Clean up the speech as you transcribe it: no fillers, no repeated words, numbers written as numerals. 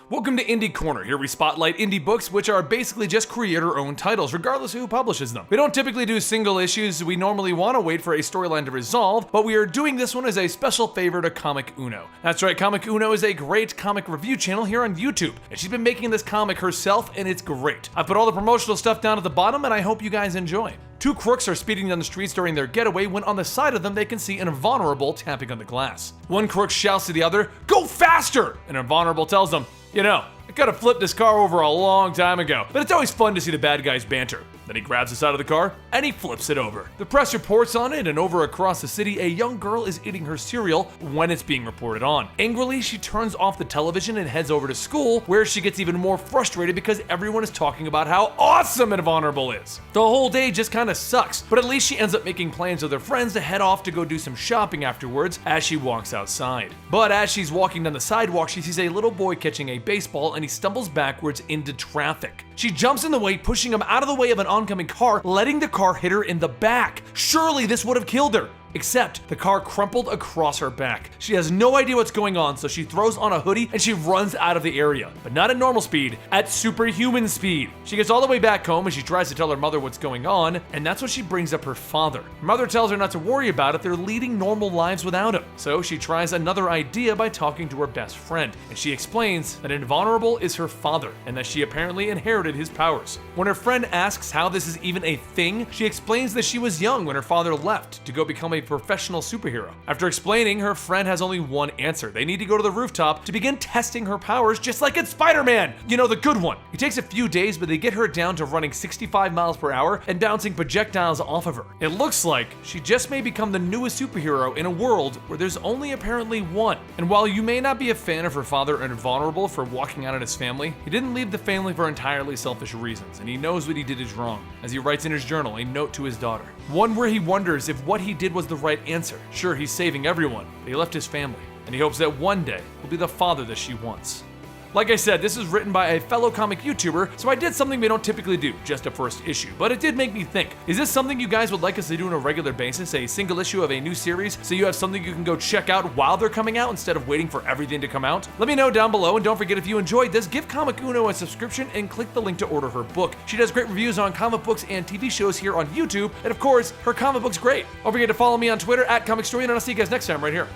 Welcome to Indie Corner. Here we spotlight indie books, which are basically just creator-owned titles, regardless of who publishes them. We don't typically do single issues. We normally want to wait for a storyline to resolve, but we are doing this one as a special favor to Comic Uno. That's right, Comic Uno is a great comic review channel here on YouTube, and she's been making this comic herself, and it's great. I put all the promotional stuff down at the bottom, and I hope you guys enjoy. Two crooks are speeding down the streets during their getaway when on the side of them they can see an invulnerable tapping on the glass. One crook shouts to the other, "Go faster!" An invulnerable tells them, "You know, I could have flipped this car over a long time ago, but it's always fun to see the bad guys banter." Then he grabs the side of the car and he flips it over. The press reports on it, and over across the city, a young girl is eating her cereal when it's being reported on. Angrily, she turns off the television and heads over to school, where she gets even more frustrated because everyone is talking about how awesome Invulnerable is. The whole day just kind of sucks, but at least she ends up making plans with her friends to head off to go do some shopping afterwards as she walks outside. But as she's walking down the sidewalk, she sees a little boy catching a baseball and he stumbles backwards into traffic. She jumps in the way, pushing him out of the way of an oncoming car, letting the car hit her in the back. Surely this would have killed her. Except the car crumpled across her back. She has no idea what's going on, so she throws on a hoodie and she runs out of the area. But not at normal speed, at superhuman speed. She gets all the way back home and she tries to tell her mother what's going on, and that's when she brings up her father. Her mother tells her not to worry about it, they're leading normal lives without him. So she tries another idea by talking to her best friend, and she explains that Invulnerable is her father, and that she apparently inherited his powers. When her friend asks how this is even a thing, she explains that she was young when her father left to go become a professional superhero. After explaining, her friend has only one answer. They need to go to the rooftop to begin testing her powers, just like in Spider-Man! You know, the good one. It takes a few days, but they get her down to running 65 miles per hour and bouncing projectiles off of her. It looks like she just may become the newest superhero in a world where there's only apparently one. And while you may not be a fan of her father Invulnerable for walking out on his family, he didn't leave the family for entirely selfish reasons, and he knows what he did is wrong, as he writes in his journal a note to his daughter. One where he wonders if what he did was the right answer. Sure, he's saving everyone, but he left his family, and he hopes that one day he'll be the father that she wants. Like I said, this is written by a fellow comic YouTuber, so I did something we don't typically do, just a first issue, but it did make me think. Is this something you guys would like us to do on a regular basis, a single issue of a new series, so you have something you can go check out while they're coming out instead of waiting for everything to come out? Let me know down below, and don't forget, if you enjoyed this, give Comic Uno a subscription and click the link to order her book. She does great reviews on comic books and TV shows here on YouTube, and of course, her comic book's great. Don't forget to follow me on Twitter at Comicstorian, and I'll see you guys next time right here.